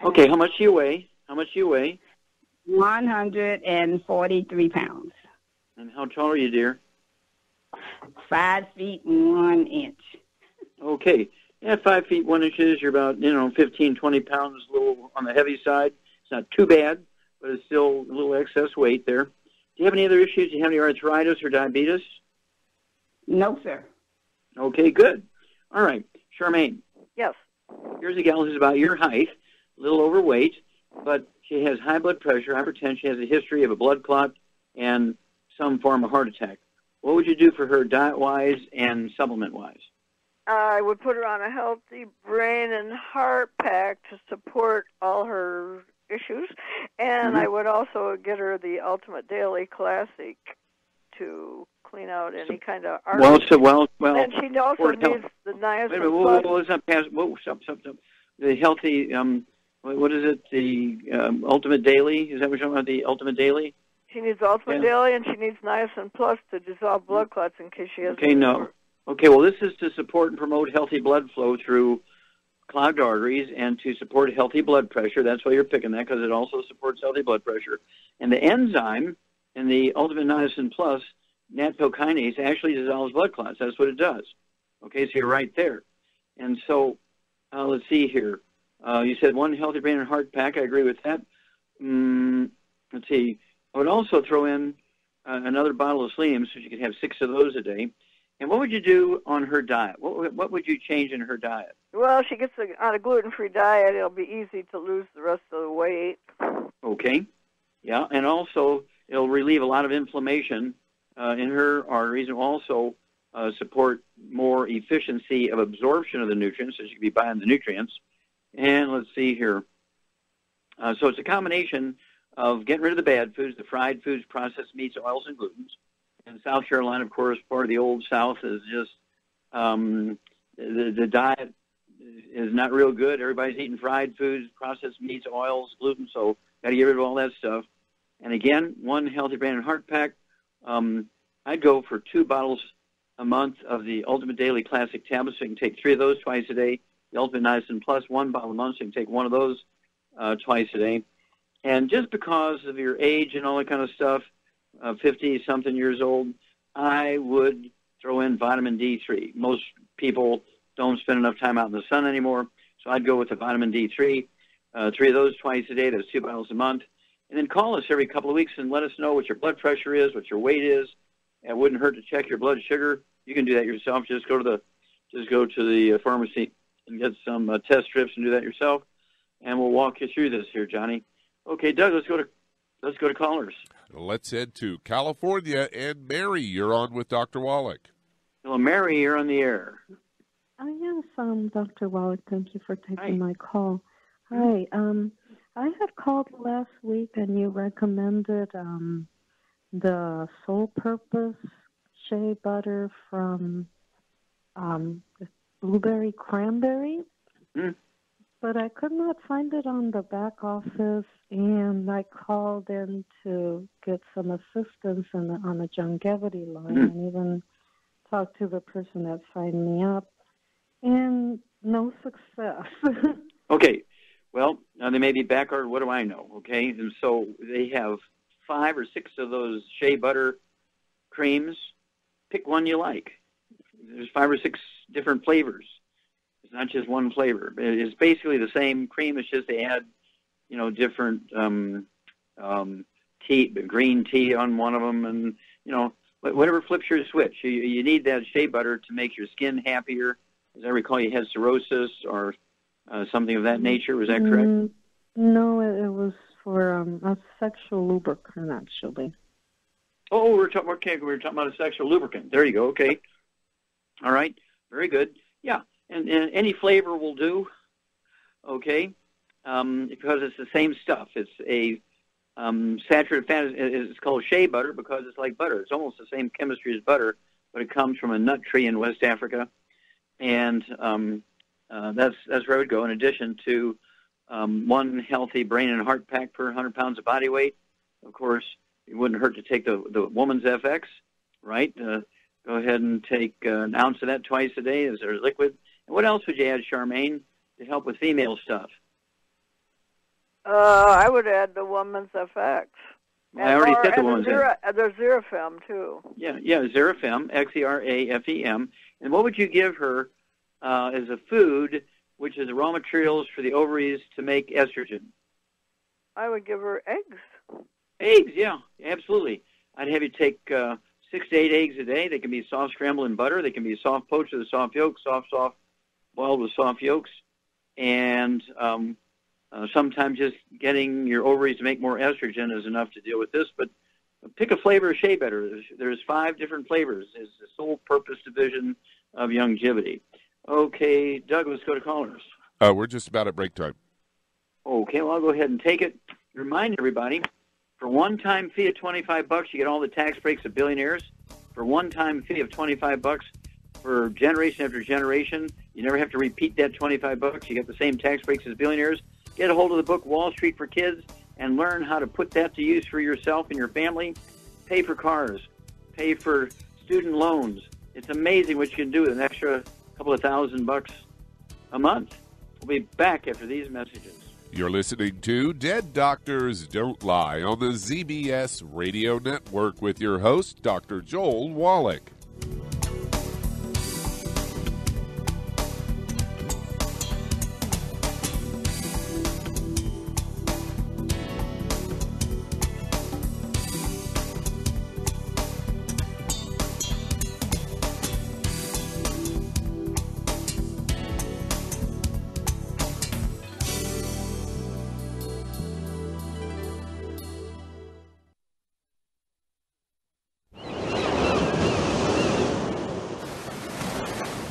Okay, how much do you weigh? 143 pounds. And how tall are you, dear? 5 feet 1 inch. Okay. Yeah, 5 feet 1 inches. You're about, 15, 20 pounds, a little on the heavy side. It's not too bad, but it's still a little excess weight there. Do you have any other issues? Do you have any arthritis or diabetes? No, sir. Okay, good. All right. Charmaine. Yes. Here's a gal who's about your height, a little overweight, but she has high blood pressure, hypertension, has a history of a blood clot, and some form of heart attack. What would you do for her diet-wise and supplement-wise? I would put her on a healthy brain and heart pack to support all her issues, and I would also get her the Ultimate Daily Classic to clean out any kind of artery. Well. And she also needs the niacin. Wait a minute, let's not pass. Whoa, stop. The healthy, what is it? The Ultimate Daily? Is that what you're talking about? The Ultimate Daily? She needs Ultimate Daily, and she needs niacin plus to dissolve blood clots in case she has. Okay, no. Okay, well, this is to support and promote healthy blood flow through clogged arteries and to support healthy blood pressure. That's why you're picking that, because it also supports healthy blood pressure. And the enzyme in the Ultimate Niacin Plus, nattokinase, actually dissolves blood clots. That's what it does. Okay, so you're right there. And so, let's see here. You said one healthy brain and heart pack. I agree with that. Let's see. I would also throw in another bottle of selenium so she could have 6 of those a day. And what would you do on her diet? What would you change in her diet? Well, she gets on a gluten-free diet. It'll be easy to lose the rest of the weight. Okay. Yeah, and also it'll relieve a lot of inflammation in her arteries and also support more efficiency of absorption of the nutrients, so she can be buying the nutrients. And let's see here. So it's a combination of getting rid of the bad foods, the fried foods, processed meats, oils, and glutens. In South Carolina, of course, part of the old South is just the diet is not real good. Everybody's eating fried foods, processed meats, oils, gluten, so got to get rid of all that stuff. And again, one healthy brain and heart pack. I'd go for 2 bottles a month of the Ultimate Daily Classic tablets. So you can take 3 of those twice a day. The Ultimate Niacin Plus, 1 bottle a month, so you can take 1 of those twice a day. And just because of your age and all that kind of stuff, 50-something years old, I would throw in vitamin D3. Most people don't spend enough time out in the sun anymore, so I'd go with the vitamin D3. 3 of those twice a day. That's 2 bottles a month. And then call us every couple of weeks and let us know what your blood pressure is, what your weight is. It wouldn't hurt to check your blood sugar. You can do that yourself. Just go to the pharmacy and get some test strips and do that yourself. And we'll walk you through this here, Johnny. Okay, Doug, let's go to callers. Let's head to California. And Mary, you're on with Dr. Wallach. Hello, Mary, you're on the air. Yes, Dr. Wallach, thank you for taking my call. Hi, I had called last week and you recommended the Sole Purpose shea butter from Blueberry Cranberry, but I could not find it on the back office, and I called in to get some assistance on the longevity line and even talked to the person that signed me up, and no success. Okay. Well, now they may be back, or what do I know, okay? And so they have 5 or 6 of those shea butter creams. Pick one you like. There's 5 or 6 different flavors. It's not just one flavor. It's basically the same cream. It's just they add, different tea, green tea on one of them, and, whatever flips your switch. You need that shea butter to make your skin happier. As I recall, you had cirrhosis or something of that nature. Was that correct? No, it was for a sexual lubricant, actually. Oh, we were talking about a sexual lubricant. There you go. Okay. All right. Very good. Yeah. And any flavor will do. Okay. Because it's the same stuff. It's a saturated fat. It's called shea butter because it's like butter. It's almost the same chemistry as butter, but it comes from a nut tree in West Africa. And that's where I would go. In addition to one healthy brain and heart pack per 100 pounds of body weight. Of course, it wouldn't hurt to take the woman's FX, right? Go ahead and take an ounce of that twice a day as their liquid. And what else would you add, Charmaine, to help with female stuff? I would add the woman's FX. I already said the woman's FX. There's Xerafem, too. Yeah, Xerafem, Xerafem. And what would you give her as a food, which is the raw materials for the ovaries to make estrogen? I would give her eggs. Eggs, yeah, absolutely. I'd have you take 6 to 8 eggs a day. They can be soft scrambled in butter. They can be soft poached with a soft yolk, soft boiled with soft yolks. And sometimes just getting your ovaries to make more estrogen is enough to deal with this. But pick a flavor of shea butter. There's 5 different flavors. It's the sole purpose division of longevity. Okay, Doug, let's go to callers. We're just about at break time. Okay, well, I'll go ahead and take it. Remind everybody, for one-time fee of $25, you get all the tax breaks of billionaires. For one-time fee of $25, for generation after generation, you never have to repeat that $25. You get the same tax breaks as billionaires. Get a hold of the book Wall Street for Kids and learn how to put that to use for yourself and your family. Pay for cars. Pay for student loans. It's amazing what you can do with an extra couple of $1,000 a month. We'll be back after these messages. You're listening to Dead Doctors Don't Lie on the ZBS Radio Network with your host, Dr. Joel Wallach.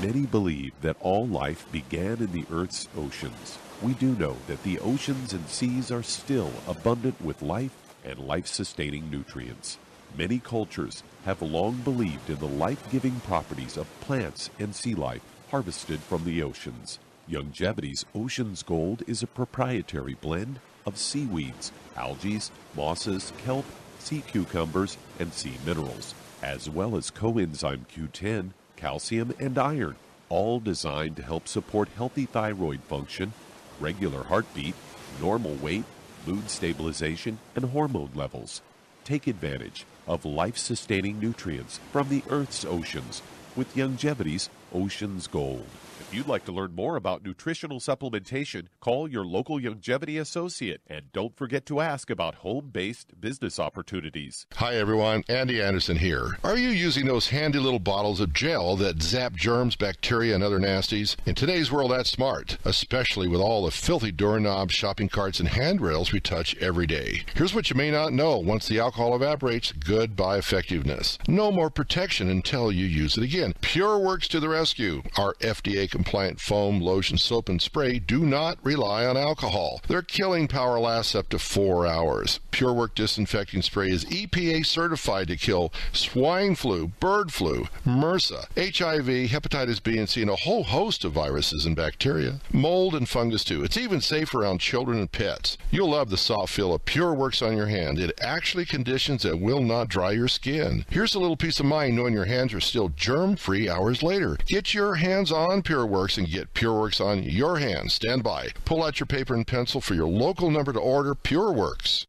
Many believe that all life began in the Earth's oceans. We do know that the oceans and seas are still abundant with life and life-sustaining nutrients. Many cultures have long believed in the life-giving properties of plants and sea life harvested from the oceans. Longevity's Ocean's Gold is a proprietary blend of seaweeds, algae, mosses, kelp, sea cucumbers, and sea minerals, as well as coenzyme Q10, calcium, and iron, all designed to help support healthy thyroid function, regular heartbeat, normal weight, mood stabilization, and hormone levels. Take advantage of life-sustaining nutrients from the Earth's oceans with Longevity's Ocean's Gold. If you'd like to learn more about nutritional supplementation, call your local Youngevity associate, and don't forget to ask about home-based business opportunities. Hi everyone, Andy Anderson here. Are you using those handy little bottles of gel that zap germs, bacteria, and other nasties? In today's world, that's smart, especially with all the filthy doorknobs, shopping carts, and handrails we touch every day. Here's what you may not know. Once the alcohol evaporates, goodbye effectiveness. No more protection until you use it again. PureWorks to the rescue. Our FDA-compliant foam, lotion, soap, and spray do not rely on alcohol. Their killing power lasts up to 4 hours. PureWorks disinfecting spray is EPA certified to kill swine flu, bird flu, MRSA, HIV, hepatitis B and C, and a whole host of viruses and bacteria. Mold and fungus too. It's even safe around children and pets. You'll love the soft feel of PureWorks on your hand. It actually conditions that will not dry your skin. Here's a little peace of mind knowing your hands are still germ-free hours later. Get your hands on PureWorks and get PureWorks on your hands. Stand by. Pull out your paper and pencil for your local number to order. PureWorks.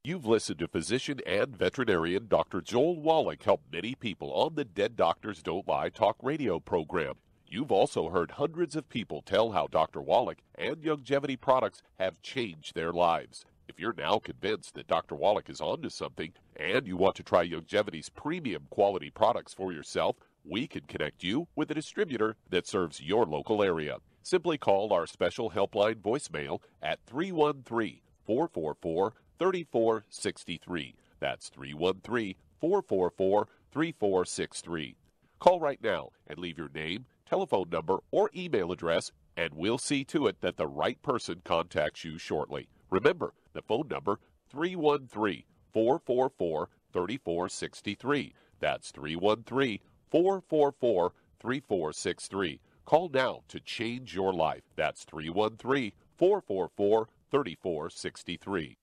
You've listened to physician and veterinarian Dr. Joel Wallach help many people on the Dead Doctors Don't Lie talk radio program. You've also heard hundreds of people tell how Dr. Wallach and Youngevity products have changed their lives. If you're now convinced that Dr. Wallach is onto something and you want to try Youngevity's premium quality products for yourself, we can connect you with a distributor that serves your local area. Simply call our special helpline voicemail at 313-444-3463. That's 313-444-3463. Call right now and leave your name, telephone number, or email address, and we'll see to it that the right person contacts you shortly. Remember, the phone number, 313-444-3463. That's 313-444-3463. Call now to change your life. That's 313-444-3463.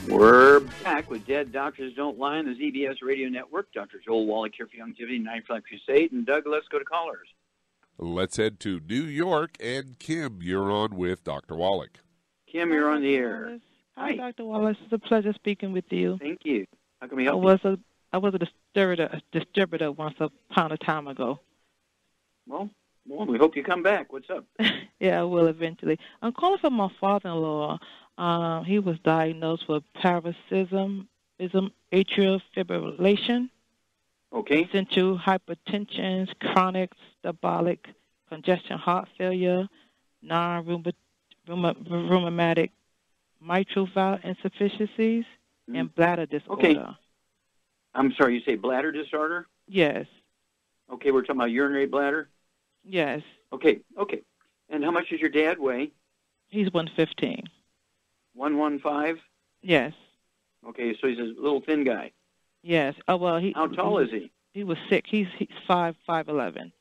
We're back with Dead Doctors Don't Lie on the ZBS Radio Network. Dr. Joel Wallach here for Youngevity 95 Crusade. And Doug, let's go to callers. Let's head to New York. And Kim, you're on with Dr. Wallach. Kim, you're on the air. Hi, Dr. Wallace. It's a pleasure speaking with you. Thank you. How can we help you? I was a distributor once upon a time ago. Well, we hope you come back. What's up? Yeah, I will eventually. I'm calling for my father-in-law. He was diagnosed with paroxysmal atrial fibrillation, essential hypertension, chronic metabolic congestion, heart failure, non-rheumatic mitral valve insufficiencies, and bladder disorder. Okay. I'm sorry, you say bladder disorder? Yes. Okay, we're talking about urinary bladder? Yes. Okay. And how much does your dad weigh? He's 115. 115? Yes. Okay, so he's a little thin guy. Yes. Oh, well, how tall is he? He was sick. He's 5'11".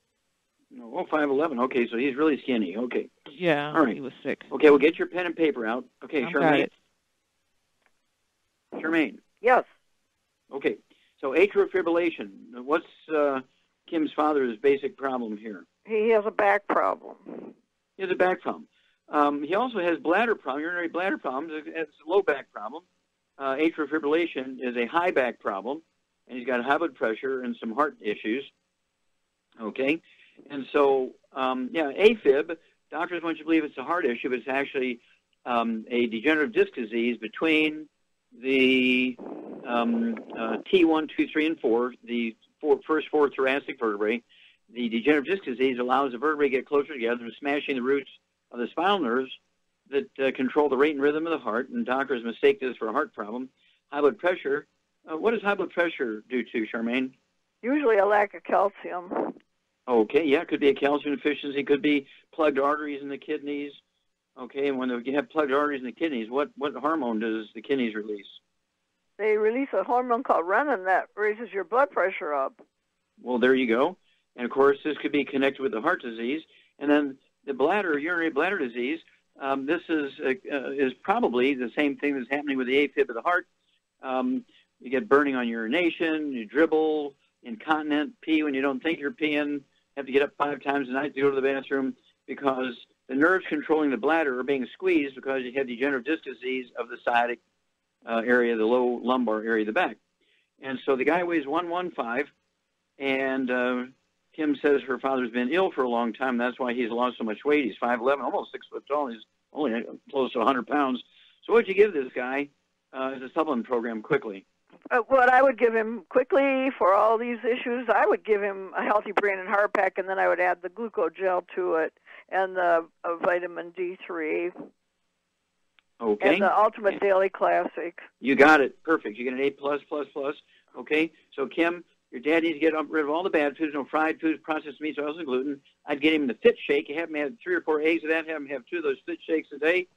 Oh, 5'11". Okay, so he's really skinny. Okay. Yeah. All right. He was sick. Okay, well, get your pen and paper out. Okay, Charmaine. Charmaine. Yes. Okay. So atrial fibrillation. What's Kim's father's basic problem here? He has a back problem. He has a back problem. He also has bladder problem, urinary bladder problems. It's a low back problem. Atrial fibrillation is a high back problem, and he's got high blood pressure and some heart issues. Okay, and so AFib. Doctors want you to believe it's a heart issue, but it's actually a degenerative disc disease between the T1, 2, 3, and 4, the first four thoracic vertebrae. The degenerative disc disease allows the vertebrae to get closer together, smashing the roots of the spinal nerves that control the rate and rhythm of the heart, and doctors mistake this for a heart problem. High blood pressure. What does high blood pressure do to, Charmaine? Usually a lack of calcium. Okay, yeah, it could be a calcium deficiency. It could be plugged arteries in the kidneys. Okay, and when you have plugged arteries in the kidneys, what hormone does the kidneys release? They release a hormone called renin that raises your blood pressure up. Well, there you go. And, of course, this could be connected with the heart disease. And then the bladder, urinary bladder disease, this is probably the same thing that's happening with the AFib of the heart. You get burning on urination, you dribble, incontinent, pee when you don't think you're peeing, have to get up 5 times a night to go to the bathroom because the nerves controlling the bladder are being squeezed because you have degenerative disc disease of the sciatic area, the low lumbar area of the back. And so the guy weighs 115, and Kim says her father's been ill for a long time. That's why he's lost so much weight. He's 5'11", almost 6 foot tall. He's only close to 100 pounds. So what would you give this guy as a supplement program quickly? What I would give him quickly for all these issues, I would give him a healthy brain and heart pack, and then I would add the glucogel to it and the vitamin D3. Okay. And the Ultimate Daily Classic. You got it. Perfect. You get an A+++. Okay. So, Kim, your dad needs to get rid of all the bad foods, no fried foods, processed meats, oils, and gluten. I'd get him the Fit Shake. You have him have 3 or 4 eggs of that. Have him have 2 of those Fit Shakes a day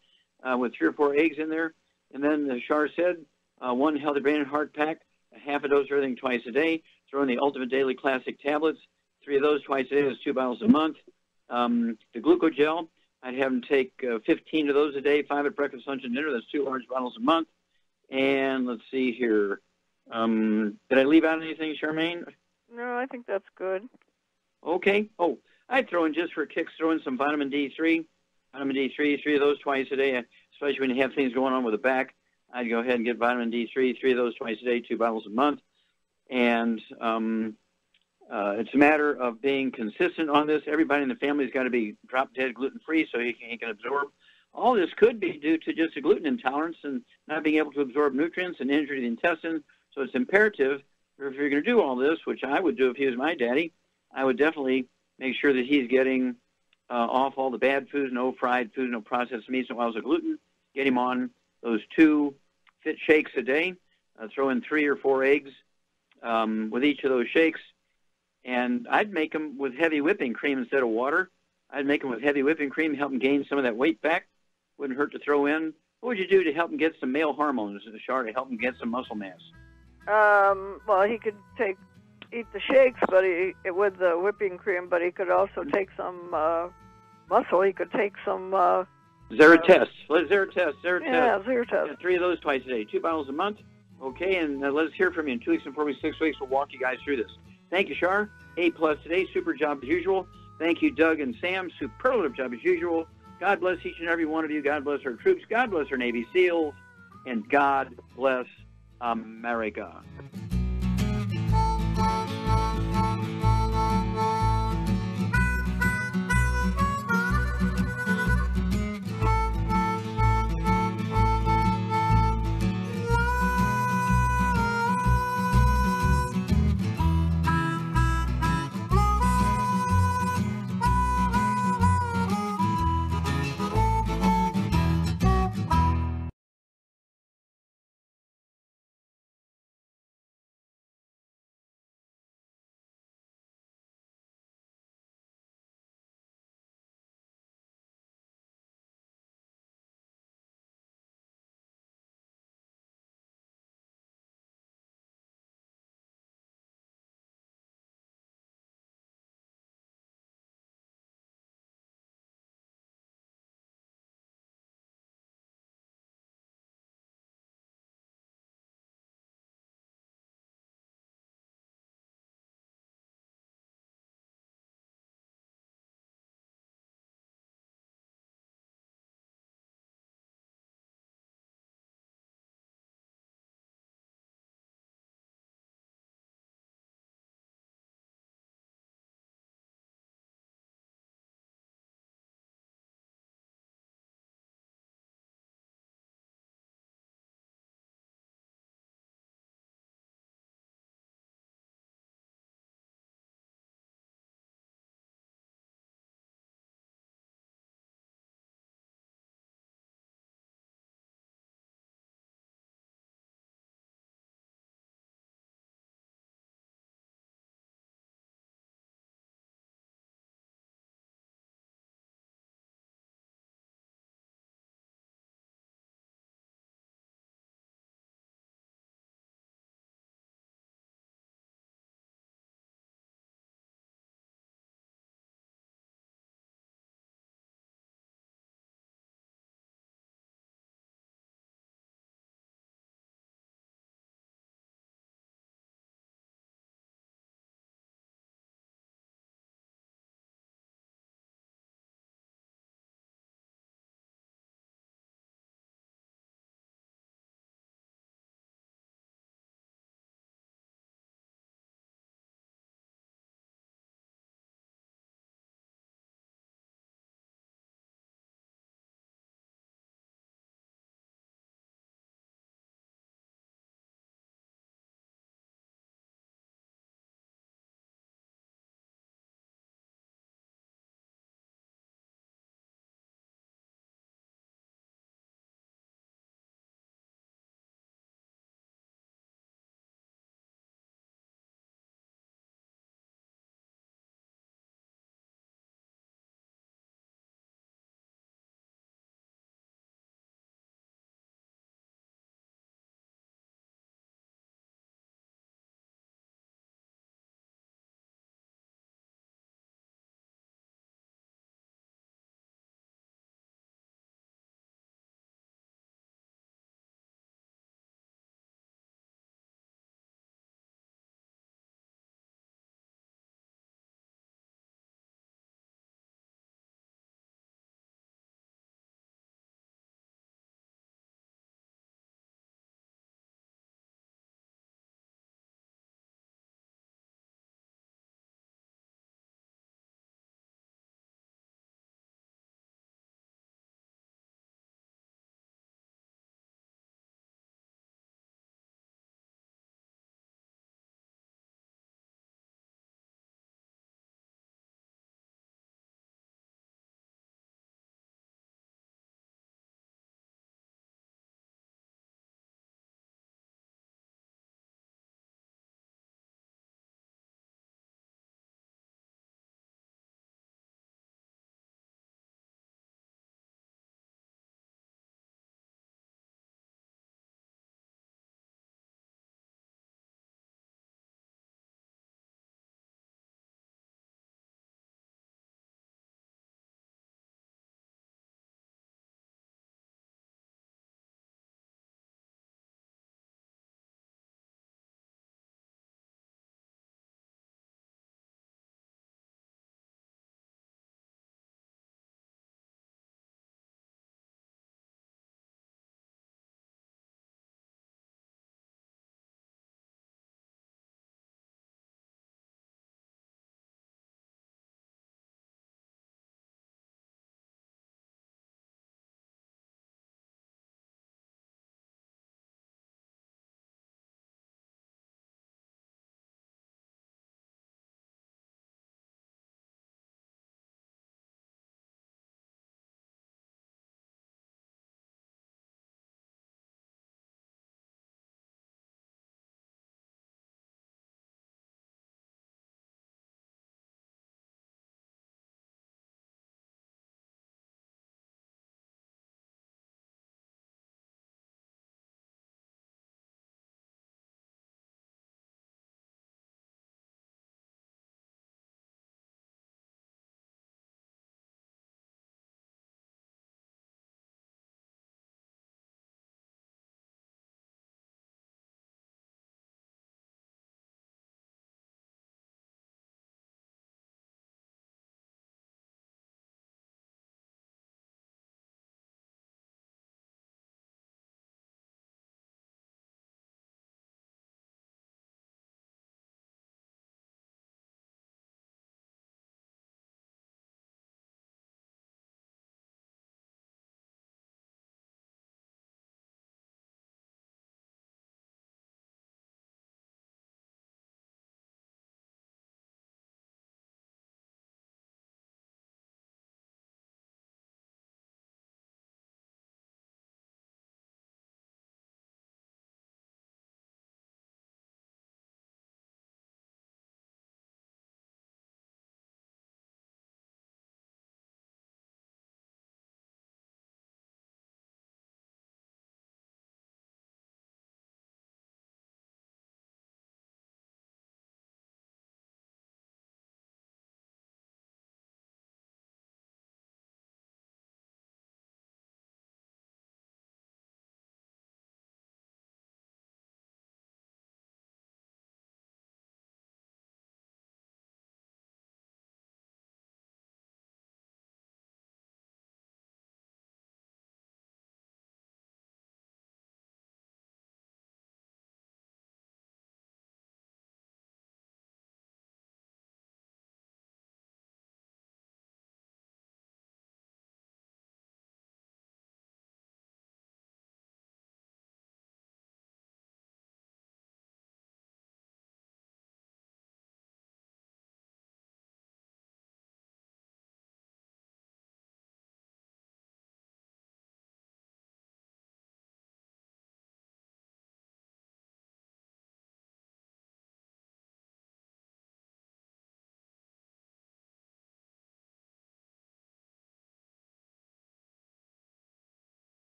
with 3 or 4 eggs in there. And then, as Shar said, 1 healthy brain and heart pack, a half a dose of everything twice a day. Throw in the Ultimate Daily Classic tablets, 3 of those twice a day. That's 2 bottles a month. The glucogel, I'd have him take 15 of those a day, 5 at breakfast, lunch, and dinner. That's 2 large bottles a month. And let's see here. Did I leave out anything, Charmaine? No, I think that's good. Okay. Oh, I'd throw in, just for kicks, throw in some vitamin D3. Vitamin D3, 3 of those twice a day, especially when you have things going on with the back. I'd go ahead and get vitamin D3, 3 of those twice a day, 2 bottles a month. And it's a matter of being consistent on this. Everybody in the family's got to be drop-dead gluten-free so he can absorb. All this could be due to just a gluten intolerance and not being able to absorb nutrients and injury to the intestine. So it's imperative, if you're going to do all this, which I would do if he was my daddy, I would definitely make sure that he's getting off all the bad foods, no fried foods, no processed meats, no oils of gluten. Get him on those 2 Fit Shakes a day. Throw in 3 or 4 eggs with each of those shakes. And I'd make them with heavy whipping cream instead of water. I'd make them with heavy whipping cream, help him gain some of that weight back. Wouldn't hurt to throw in. What would you do to help him get some male hormones, Shar, to help him get some muscle mass? Well, he could eat the shakes, but with the whipping cream, but he could also take some muscle. He could take some... Zeratest. Zeratest. Yeah, Zeratest. 3 of those twice a day, 2 bottles a month. Okay, and let us hear from you in 2 weeks and 4 weeks, 6 weeks. We'll walk you guys through this. Thank you, Shar. A+ today. Super job as usual. Thank you, Doug and Sam. Superlative job as usual. God bless each and every one of you. God bless our troops. God bless our Navy SEALs. And God bless America.